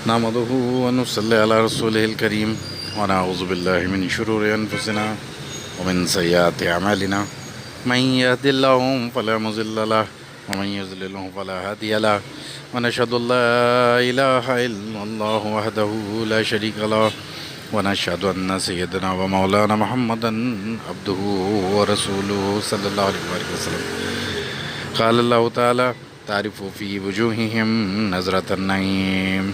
نحمده ونصلي على رسوله الكريم ونعوذ بالله من شرور أنفسنا ومن سيئات أعمالنا من يهد الله فلا مضل له ومن يضلل فلا هادي له ونشهد أن لا إله إلا الله وحده لا شريك له ونشهد أن سيدنا ومولانا محمدا عبده ورسوله صلى الله عليه وسلم. قال الله تعالى تعرف في وجوههم نظرة النعيم.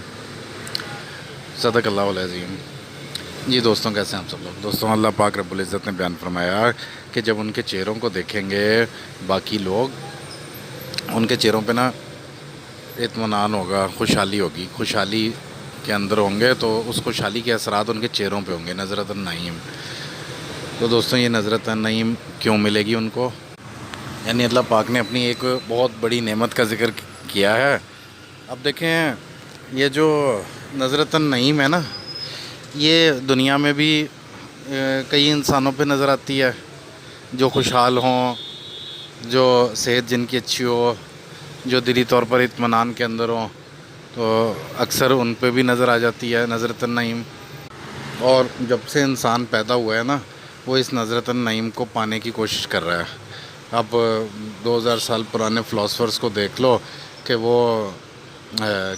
صدق اللہ العظیم. جی دوستوں، کیسے ہیں ہم سب لوگ؟ دوستوں، اللہ پاک رب العزت نے بیان فرمایا کہ جب ان کے چہروں کو دیکھیں گے باقی لوگ، ان کے چہروں پہ نا اطمینان ہوگا، خوشحالی ہوگی، خوشحالی کے اندر ہوں گے تو اس خوشحالی کے اثرات ان کے چہروں پہ ہوں گے. نظرۃ النعیم. تو دوستوں، یہ نظرۃ النعیم کیوں ملے گی ان کو؟ یعنی اللہ پاک نے اپنی ایک بہت بڑی نعمت کا ذکر کیا ہے. اب دیکھیں، یہ جو نظرۃ النعیم ہے نا، یہ دنیا میں بھی کئی انسانوں پہ نظر آتی ہے جو خوشحال ہوں، جو صحت جن کی اچھی ہو، جو دلی طور پر اطمینان کے اندر ہوں، تو اکثر ان پہ بھی نظر آ جاتی ہے نظرۃ النعیم. اور جب سے انسان پیدا ہوا ہے نا، وہ اس نظرۃ النعیم کو پانے کی کوشش کر رہا ہے. اب 2000 سال پرانے فلاسفرز کو دیکھ لو کہ وہ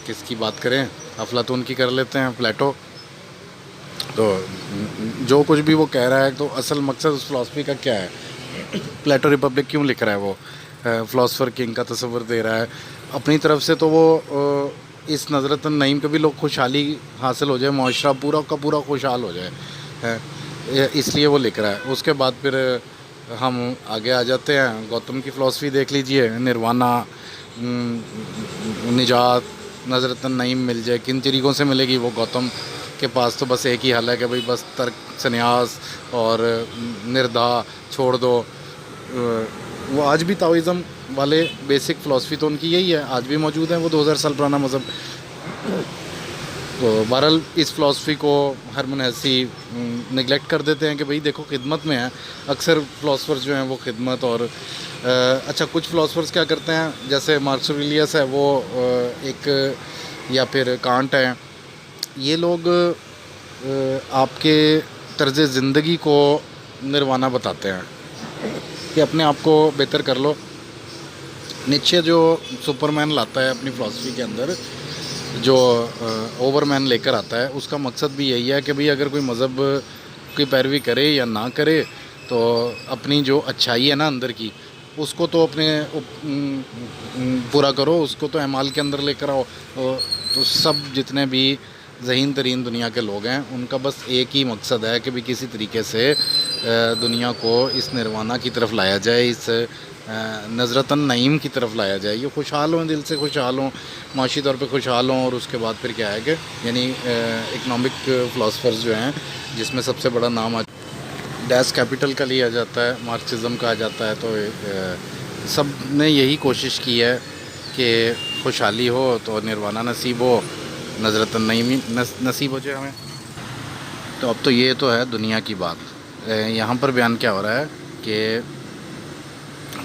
کس کی بات کریں، افلاطون کی کر لیتے ہیں، پلیٹو. تو جو کچھ بھی وہ کہہ رہا ہے تو اصل مقصد اس فلاسفی کا کیا ہے؟ پلیٹو ریپبلک کیوں لکھ رہا ہے؟ وہ فلاسفر کنگ کا تصور دے رہا ہے اپنی طرف سے. تو وہ اس نظرۃ النعیم کے بھی لوگ خوشحالی حاصل ہو جائے، معاشرہ پورا کا پورا خوشحال ہو جائے، اس لیے وہ لکھ رہا ہے. اس کے بعد پھر ہم آگے آ جاتے ہیں. گوتم کی فلاسفی دیکھ لیجئے، نروانا، نجات، نظرۃ النعیم مل جائے. کن طریقوں سے ملے گی؟ وہ گوتم کے پاس تو بس ایک ہی حل ہے کہ بھئی بس ترک، سنیاس اور نردا چھوڑ دو. وہ آج بھی تاؤزم والے بیسک فلاسفی تو ان کی یہی ہے، آج بھی موجود ہیں، وہ 2000 سال پرانا مذہب. تو بہرحال اس فلاسفی کو ہر منحصی نگلیکٹ کر دیتے ہیں کہ بھئی دیکھو خدمت میں ہے. اکثر فلاسفرز جو ہیں وہ خدمت اور اچھا، کچھ فلاسفرز کیا کرتے ہیں، جیسے مارکس اوریلیس ہے وہ ایک، یا پھر کانٹ ہے، یہ لوگ آپ کے طرز زندگی کو نروانا بتاتے ہیں کہ اپنے آپ کو بہتر کر لو. نیچے جو سپر مین لاتا ہے اپنی فلاسفی کے اندر، جو اوور مین لے کر آتا ہے، اس کا مقصد بھی یہی ہے کہ بھئی اگر کوئی مذہب کی پیروی کرے یا نہ کرے تو اپنی جو اچھائی ہے نا اندر کی، اس کو تو اپنے پورا کرو، اس کو تو اعمال کے اندر لے کر آؤ. تو سب جتنے بھی ذہین ترین دنیا کے لوگ ہیں، ان کا بس ایک ہی مقصد ہے کہ بھی کسی طریقے سے دنیا کو اس نروانا کی طرف لایا جائے، اس نظرۃ النعیم کی طرف لایا جائے. یہ خوشحال ہوں، دل سے خوشحال ہوں، معاشی طور پہ خوشحال ہوں. اور اس کے بعد پھر کیا ہے کہ یعنی اکنامک فلاسفرز جو ہیں، جس میں سب سے بڑا نام ڈیس کیپٹل کا لیا جاتا ہے، مارکسزم کہا جاتا ہے. تو سب نے یہی کوشش کی ہے کہ خوشحالی ہو تو نروانا نصیب ہو، نظرۃ النعیم نصیب ہو جائے ہمیں. تو اب تو یہ تو ہے دنیا کی بات. یہاں پر بیان کیا ہو رہا ہے کہ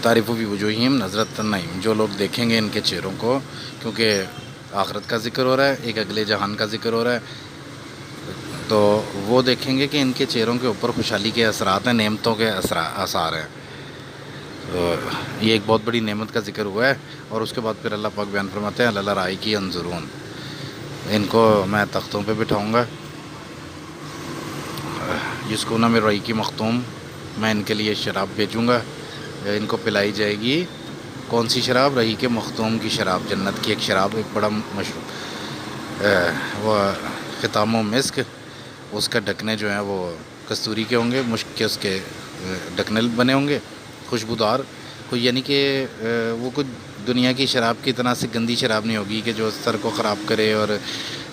تعریف فی وجوہہم نظرۃ النعیم، جو لوگ دیکھیں گے ان کے چہروں کو، کیونکہ آخرت کا ذکر ہو رہا ہے، ایک اگلے جہان کا ذکر ہو رہا ہے، تو وہ دیکھیں گے کہ ان کے چہروں کے اوپر خوشحالی کے اثرات ہیں، نعمتوں کے آثار ہیں. تو یہ ایک بہت بڑی نعمت کا ذکر ہوا ہے. اور اس کے بعد پھر اللہ پاک بیان فرماتے ہیں اللہ رائے کی انظرون، ان کو میں تختوں پہ بٹھاؤں گا. جس کو نہ میں رائی کی مختوم، میں ان کے لیے شراب بھیجوں گا، ان کو پلائی جائے گی. کون سی شراب؟ رہی کے مختوم کی شراب، جنت کی ایک شراب، ایک بڑا مشروب، وہ ختام و مسک. اس کا ڈھکنے جو ہیں وہ کستوری کے ہوں گے، مشک کے اس کے ڈھکنے بنے ہوں گے، خوشبودار. کوئی یعنی کہ وہ کچھ دنیا کی شراب کی طرح سے گندی شراب نہیں ہوگی کہ جو سر کو خراب کرے اور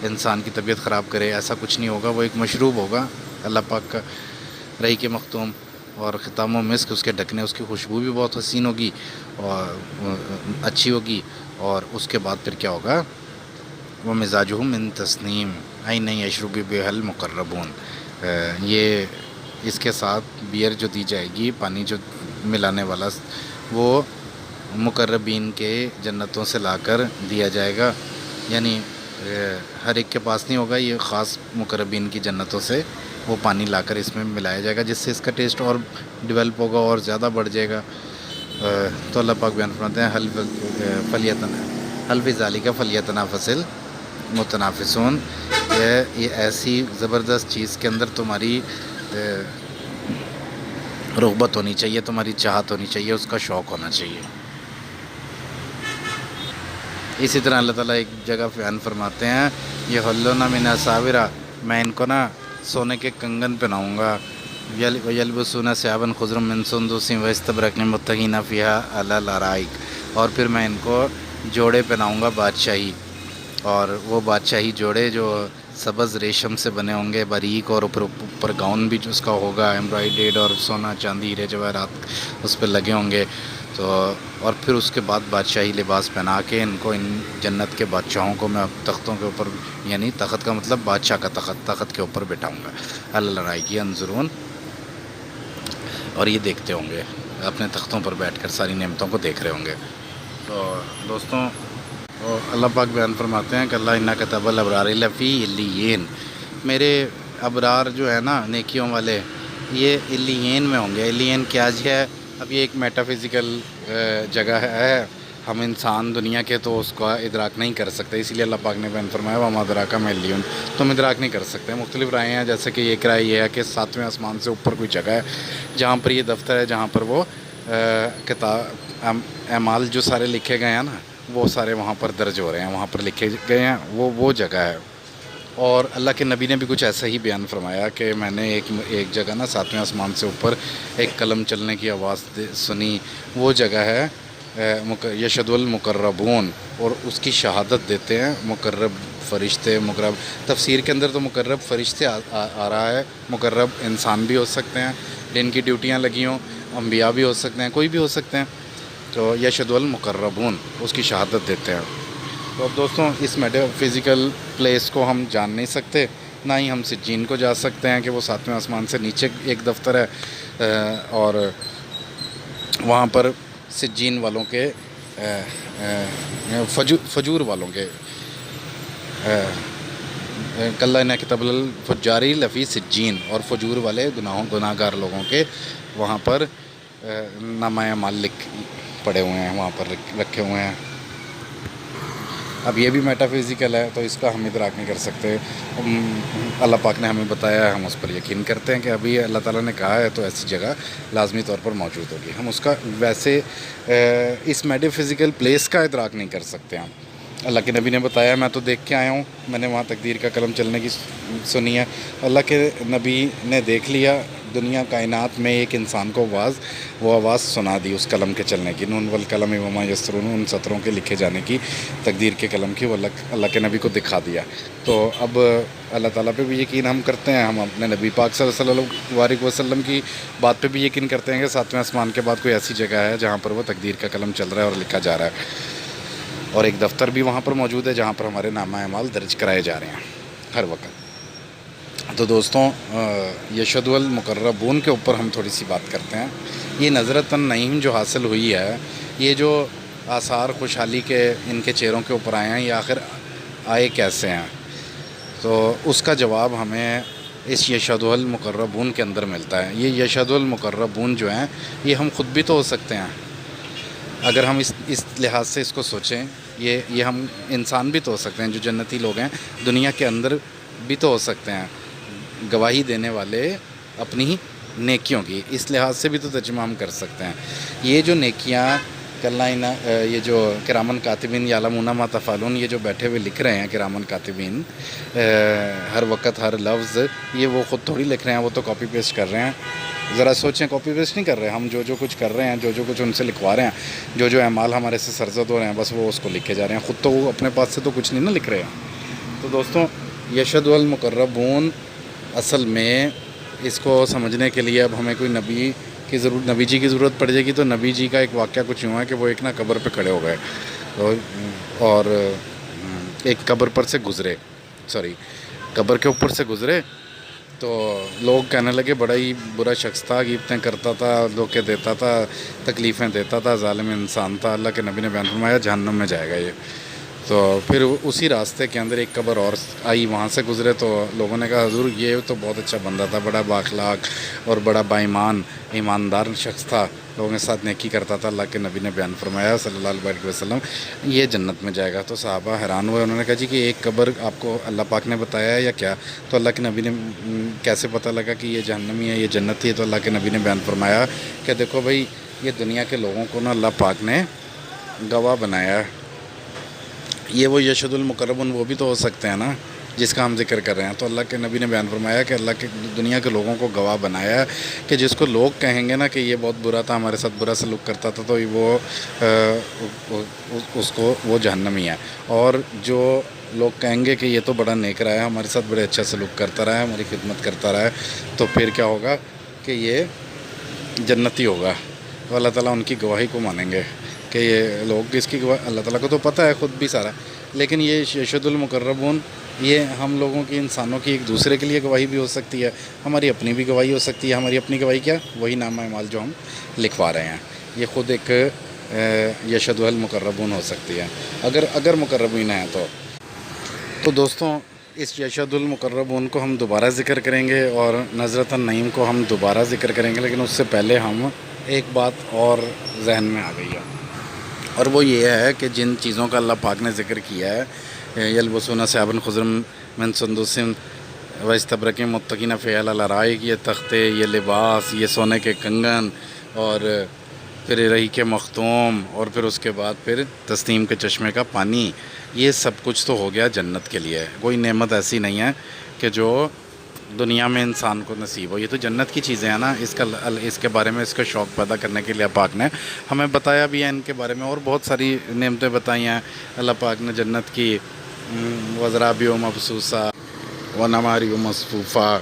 انسان کی طبیعت خراب کرے، ایسا کچھ نہیں ہوگا. وہ ایک مشروب ہوگا اللہ پاک کا، رہی کے مختوم اور ختام و مسک. اس کے ڈھکنے، اس کی خوشبو بھی بہت حسین ہوگی اور اچھی ہوگی. اور اس کے بعد پھر کیا ہوگا؟ وہ مزاجہم من تسنیم عین یشرب بہا المقربون. یہ اس کے ساتھ بیئر جو دی جائے گی، پانی جو ملانے والا، وہ مقربین کے جنتوں سے لا کر دیا جائے گا. یعنی ہر ایک کے پاس نہیں ہوگا، یہ خاص مقربین کی جنتوں سے وہ پانی لا کر اس میں ملایا جائے گا، جس سے اس کا ٹیسٹ اور ڈیولپ ہوگا اور زیادہ بڑھ جائے گا۔ تو اللہ پاک بیان فرماتے ہیں حل فی ذالک فلیتنافس المتنافسون، یہ ایسی زبردست چیز کے اندر تمہاری رغبت ہونی چاہیے، تمہاری چاہت ہونی چاہیے، اس کا شوق ہونا چاہیے۔ اسی طرح اللہ تعالیٰ ایک جگہ بیان فرماتے ہیں، یہ حلون من اساورا، میں ان کو نا سونے کے کنگن پہناؤں گا، یلبسون ثیابا خضرا من سندس واستبرق متکئین فیہا علی الارائک، اور پھر میں ان کو جوڑے پہناؤں گا بادشاہی، اور وہ بادشاہی جوڑے جو سبز ریشم سے بنے ہوں گے، باریک، اور اوپر گاؤن بھی اس کا ہوگا ایمبرائڈیڈ، اور سونا چاندی ہیرے جواہرات اس پہ لگے ہوں گے۔ تو اور پھر اس کے بعد بادشاہی لباس پہنا کے ان کو، ان جنت کے بادشاہوں کو میں تختوں کے اوپر، یعنی تخت کا مطلب بادشاہ کا تخت کے اوپر بٹھاؤں گا، اللہ لڑائی انظرون، اور یہ دیکھتے ہوں گے اپنے تختوں پر بیٹھ کر، ساری نعمتوں کو دیکھ رہے ہوں گے۔ تو دوستوں، اللہ پاک بیان فرماتے ہیں کہ اللہ انا کتب الابرار لفی علیین، میرے ابرار جو ہے نا نیکیوں والے، یہ علیین میں ہوں گے۔ علیین کیا ہے؟ اب یہ ایک میٹا فزیکل جگہ ہے، ہم انسان دنیا کے تو اس کا ادراک نہیں کر سکتے، اسی لیے اللہ پاک نے بیان فرمایا وما ادراک ما علیون، تم ادراک نہیں کر سکتے۔ مختلف رائے ہیں، جیسے کہ ایک رائے یہ ہے کہ 7ویں آسمان سے اوپر کوئی جگہ ہے جہاں پر یہ دفتر ہے، جہاں پر وہ کتاب اعمال جو سارے لکھے گئے ہیں نا، وہ سارے وہاں پر درج ہو رہے ہیں، وہاں پر لکھے گئے ہیں، وہ جگہ ہے۔ اور اللہ کے نبی نے بھی کچھ ایسا ہی بیان فرمایا کہ میں نے ایک جگہ نا 7ویں آسمان سے اوپر ایک قلم چلنے کی آواز سنی، وہ جگہ ہے یشہد المقربون، اور اس کی شہادت دیتے ہیں مقرب فرشتے۔ مقرب تفسیر کے اندر تو مقرب فرشتے آ رہا ہے، مقرب انسان بھی ہو سکتے ہیں جن کی ڈیوٹیاں لگی ہوں، انبیاء بھی ہو سکتے ہیں، کوئی بھی ہو سکتے ہیں۔ تو یشہد المقربون، اس کی شہادت دیتے ہیں۔ تو اب دوستوں، اس میٹا فزیکل پلیس کو ہم جان نہیں سکتے، نہ ہی ہم سجین کو جا سکتے ہیں کہ وہ 7ویں آسمان سے نیچے ایک دفتر ہے، اور وہاں پر سجین والوں کے فجور والوں کے کلّا اِنَّ کتاب الفجاری لفی سجین، اور فجور والے گناہ گار لوگوں کے وہاں پر نامہ اعمال پڑے ہوئے ہیں، وہاں پر رکھے ہوئے ہیں۔ اب یہ بھی میٹا فزیکل ہے، تو اس کا ہم ادراک نہیں کر سکتے، اللہ پاک نے ہمیں بتایا ہے، ہم اس پر یقین کرتے ہیں کہ ابھی اللہ تعالیٰ نے کہا ہے تو ایسی جگہ لازمی طور پر موجود ہوگی۔ ہم اس کا ویسے اس میٹا فزیکل پلیس کا ادراک نہیں کر سکتے ہم۔ اللہ کے نبی نے بتایا، میں تو دیکھ کے آیا ہوں، میں نے وہاں تقدیر کا قلم چلنے کی سنی ہے۔ اللہ کے نبی نے دیکھ لیا دنیا کائنات میں ایک انسان کو وہ آواز سنا دی اس قلم کے چلنے کی، نون والقلم وما یسطرون، ان سطروں کے لکھے جانے کی، تقدیر کے قلم کی، وہ اللہ کے نبی کو دکھا دیا۔ تو اب اللہ تعالیٰ پہ بھی یقین ہم کرتے ہیں، ہم اپنے نبی پاک صلی اللہ علیہ وسلم کی بات پہ بھی یقین کرتے ہیں کہ 7ویں آسمان کے بعد کوئی ایسی جگہ ہے جہاں پر وہ تقدیر کا قلم چل رہا ہے اور لکھا جا رہا ہے، اور ایک دفتر بھی وہاں پر موجود ہے جہاں پر ہمارے نامہ اعمال درج کرائے جا رہے ہیں ہر وقت۔ تو دوستوں، یشہد المقربون کے اوپر ہم تھوڑی سی بات کرتے ہیں۔ یہ نظرۃ النعیم جو حاصل ہوئی ہے، یہ جو آثار خوشحالی کے ان کے چہروں کے اوپر آئے ہیں، یہ آخر آئے کیسے ہیں؟ تو اس کا جواب ہمیں اس یشہد المقربون کے اندر ملتا ہے۔ یہ یشہد المقربون جو ہیں، یہ ہم خود بھی تو ہو سکتے ہیں، اگر ہم اس لحاظ سے اس کو سوچیں، یہ ہم انسان بھی تو ہو سکتے ہیں، جو جنتی لوگ ہیں دنیا کے اندر بھی تو ہو سکتے ہیں، گواہی دینے والے اپنی نیکیوں کی، اس لحاظ سے بھی تو ترجمہ ہم کر سکتے ہیں۔ یہ جو نیکیاں یہ جو کرامن کاتبین یعلمون ما تفعلون، یہ جو بیٹھے ہوئے لکھ رہے ہیں کرامن کاتبین، ہر وقت ہر لفظ، یہ وہ خود تھوڑی لکھ رہے ہیں، وہ تو کاپی پیسٹ کر رہے ہیں۔ ذرا سوچیں، کاپی پیسٹ نہیں کر رہے ہم، جو کچھ کر رہے ہیں، جو کچھ ان سے لکھوا رہے ہیں، جو اعمال ہمارے سے سرزد ہو رہے ہیں، بس وہ اس کو لکھے جا رہے ہیں، خود تو وہ اپنے پاس سے تو کچھ نہیں نا لکھ رہے ہیں۔ تو دوستوں، یشہد المقربون، اصل میں اس کو سمجھنے کے لیے اب ہمیں کوئی نبی جی کی ضرورت پڑ جائے گی۔ تو نبی جی کا ایک واقعہ کچھ یوں ہے کہ وہ ایک قبر پہ کھڑے ہو گئے، اور ایک قبر پر سے گزرے، قبر کے اوپر سے گزرے، تو لوگ کہنے لگے بڑا ہی برا شخص تھا، غیبتیں کرتا تھا، دھوکے دیتا تھا، تکلیفیں دیتا تھا، ظالم انسان تھا۔ اللہ کے نبی نے بیان فرمایا جہنم میں جائے گا یہ۔ تو پھر اسی راستے کے اندر ایک قبر اور آئی، وہاں سے گزرے تو لوگوں نے کہا حضور یہ تو بہت اچھا بندہ تھا، بڑا بااخلاق اور بڑا باایمان ایماندار شخص تھا، لوگوں کے ساتھ نیکی کرتا تھا۔ اللہ کے نبی نے بیان فرمایا صلی اللہ علیہ وسلم یہ جنت میں جائے گا۔ تو صحابہ حیران ہوئے، انہوں نے کہا جی کہ ایک قبر آپ کو اللہ پاک نے بتایا ہے یا کیا؟ تو اللہ کے نبی نے کیسے پتہ لگا کہ یہ جہنمی ہے یہ جنتی ہے؟ تو اللہ کے نبی نے بیان فرمایا کہ دیکھو بھائی یہ دنیا کے لوگوں کو نا اللہ پاک نے گواہ بنایا ہے، یہ وہ یشہد المقربون وہ بھی تو ہو سکتے ہیں نا جس کا ہم ذکر کر رہے ہیں۔ تو اللہ کے نبی نے بیان فرمایا کہ اللہ کے دنیا کے لوگوں کو گواہ بنایا ہے کہ جس کو لوگ کہیں گے نا کہ یہ بہت برا تھا، ہمارے ساتھ برا سلوک کرتا تھا، تو وہ اس کو وہ جہنمی ہے، اور جو لوگ کہیں گے کہ یہ تو بڑا نیک رہا ہے، ہمارے ساتھ بڑے اچھا سلوک کرتا رہا ہے، ہماری خدمت کرتا رہا ہے، تو پھر کیا ہوگا کہ یہ جنتی ہوگا۔ تو اللہ تعالیٰ ان کی گواہی کو مانیں گے کہ یہ لوگ اس کی گواہ، اللہ تعالیٰ کو تو پتہ ہے خود بھی سارا، لیکن یہ یشہد المقربون یہ ہم لوگوں کی، انسانوں کی ایک دوسرے کے لیے گواہی بھی ہو سکتی ہے، ہماری اپنی بھی گواہی ہو سکتی ہے۔ ہماری اپنی گواہی کیا؟ وہی نامہ اعمال جو ہم لکھوا رہے ہیں، یہ خود ایک یشہد المقربون ہو سکتی ہے اگر مقربین ہیں تو دوستوں اس یشہد المقربون کو ہم دوبارہ ذکر کریں گے اور نظرۃ النعیم کو ہم دوبارہ ذکر کریں گے، لیکن اس سے پہلے ہم ایک بات اور ذہن میں آ گئی ہے، اور وہ یہ ہے کہ جن چیزوں کا اللہ پاک نے ذکر کیا ہے، یلبسون ثیابا خضرا من سندس واستبرق متکئین فیہا علی الارائک، یہ تختے، یہ لباس، یہ سونے کے کنگن، اور پھر رحیق مختوم، اور پھر اس کے بعد پھر تسنیم کے چشمے کا پانی، یہ سب کچھ تو ہو گیا جنت کے لیے۔ کوئی نعمت ایسی نہیں ہے کہ جو دنیا میں انسان کو نصیب ہو، یہ تو جنت کی چیزیں ہیں نا، اس کے بارے میں اس کا شوق پیدا کرنے کے لیے پاک نے ہمیں بتایا بھی ہے ان کے بارے میں، اور بہت ساری نعمتیں بتائی ہیں اللہ پاک نے جنت کی، وزرابی و مبسوسہ و نماری و مصفوفہ،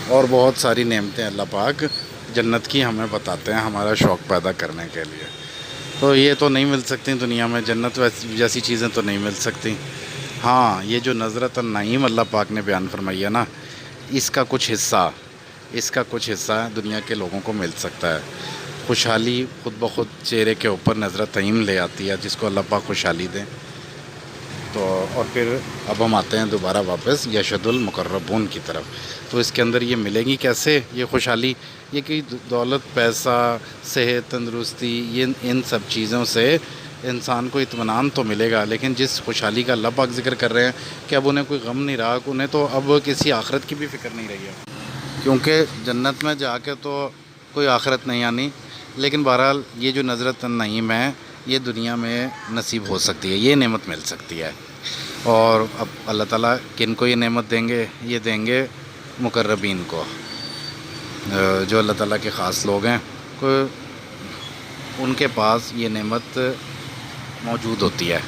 اور بہت ساری نعمتیں اللہ پاک جنت کی ہمیں بتاتے ہیں ہمارا شوق پیدا کرنے کے لیے۔ تو یہ تو نہیں مل سکتی دنیا میں، جنت جیسی چیزیں تو نہیں مل سکتی۔ ہاں یہ جو نظرۃ النعیم اللہ پاک نے بیان فرمائی ہے نا، اس کا کچھ حصہ دنیا کے لوگوں کو مل سکتا ہے۔ خوشحالی خود بخود چہرے کے اوپر نظرۃ النعیم لے آتی ہے، جس کو اللہ پاک خوشحالی دے۔ تو اور پھر اب ہم آتے ہیں دوبارہ واپس یشہد المقربون کی طرف۔ تو اس کے اندر یہ ملے گی کیسے یہ خوشحالی؟ یہ کہ دولت، پیسہ، صحت، تندرستی، ان سب چیزوں سے انسان کو اطمینان تو ملے گا، لیکن جس خوشحالی کا اللہ پاک ذکر کر رہے ہیں کہ اب انہیں کوئی غم نہیں رہا، انہیں تو اب کسی آخرت کی بھی فکر نہیں رہی ہے، کیونکہ جنت میں جا کے تو کوئی آخرت نہیں آنی۔ لیکن بہرحال یہ جو نظرۃ النعیم ہے یہ دنیا میں نصیب ہو سکتی ہے، یہ نعمت مل سکتی ہے۔ اور اب اللہ تعالیٰ کن کو یہ نعمت دیں گے؟ یہ دیں گے مقربین کو، جو اللہ تعالیٰ کے خاص لوگ ہیں، ان کے پاس یہ نعمت موجود ہوتی ہے۔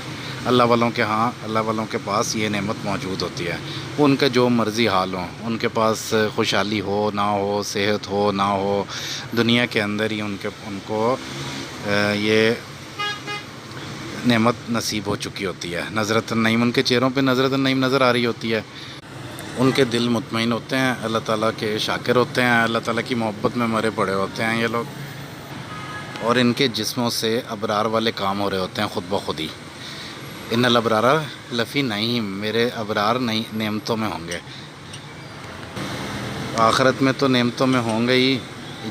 اللہ والوں کے ہاں، اللہ والوں کے پاس یہ نعمت موجود ہوتی ہے، ان کے جو مرضی حال ہوں، ان کے پاس خوشحالی ہو نہ ہو، صحت ہو نہ ہو، دنیا کے اندر ہی ان کو یہ نعمت نصیب ہو چکی ہوتی ہے۔ نظرۃ النعیم، ان کے چہروں پہ نظرۃ النعیم نظر آ رہی ہوتی ہے، ان کے دل مطمئن ہوتے ہیں، اللہ تعالیٰ کے شاکر ہوتے ہیں، اللہ تعالیٰ کی محبت میں مرے پڑے ہوتے ہیں یہ لوگ، اور ان کے جسموں سے ابرار والے کام ہو رہے ہوتے ہیں خود بخود ہی۔ ان الابرار لفی نعیم، میرے ابرار نعمتوں میں ہوں گے، آخرت میں تو نعمتوں میں ہوں گے ہی۔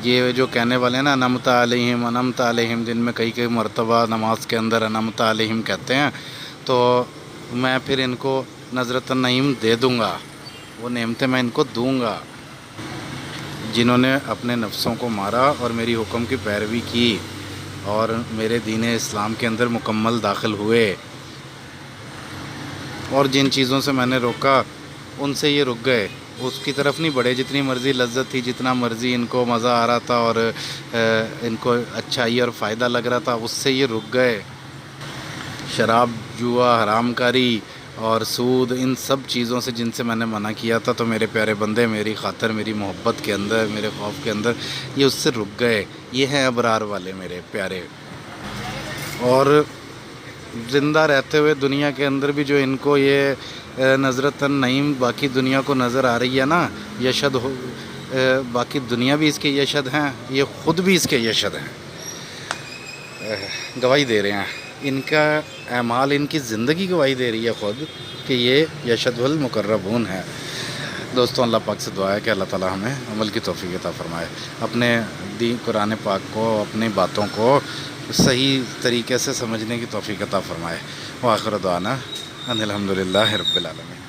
یہ جو کہنے والے ہیں نا انعمت علیہم، جن میں کئی مرتبہ نماز کے اندر انعمت علیہم کہتے ہیں، تو میں پھر ان کو نظرۃ النعیم دے دوں گا، وہ نعمتیں میں ان کو دوں گا، جنہوں نے اپنے نفسوں کو مارا اور میری حکم کی پیروی کی اور میرے دین اسلام کے اندر مکمل داخل ہوئے، اور جن چیزوں سے میں نے روکا ان سے یہ رک گئے، اس کی طرف نہیں بڑھے، جتنی مرضی لذت تھی، جتنا مرضی ان کو مزہ آ رہا تھا اور ان کو اچھائی اور فائدہ لگ رہا تھا، اس سے یہ رک گئے۔ شراب، جوا، حرام کاری اور سود، ان سب چیزوں سے جن سے میں نے منع کیا تھا، تو میرے پیارے بندے میری خاطر، میری محبت کے اندر، میرے خوف کے اندر یہ اس سے رک گئے۔ یہ ہیں ابرار والے میرے پیارے، اور زندہ رہتے ہوئے دنیا کے اندر بھی جو ان کو یہ نظرۃ النعیم باقی دنیا کو نظر آ رہی ہے نا، یشہد باقی دنیا بھی اس کے یشہد ہیں، یہ خود بھی اس کے یشہد ہیں، گواہی دے رہے ہیں۔ ان کا اعمال ان کی زندگی گواہی دے رہی ہے خود کہ یہ یشہد المقربون ہے۔ دوستوں، اللہ پاک سے دعا ہے کہ اللہ تعالی ہمیں عمل کی توفیق عطا فرمائے، اپنے دین قرآن پاک کو، اپنی باتوں کو صحیح طریقے سے سمجھنے کی توفیق عطا فرمائے۔ وآخر دعوانا ان الحمدللہ رب العالمین۔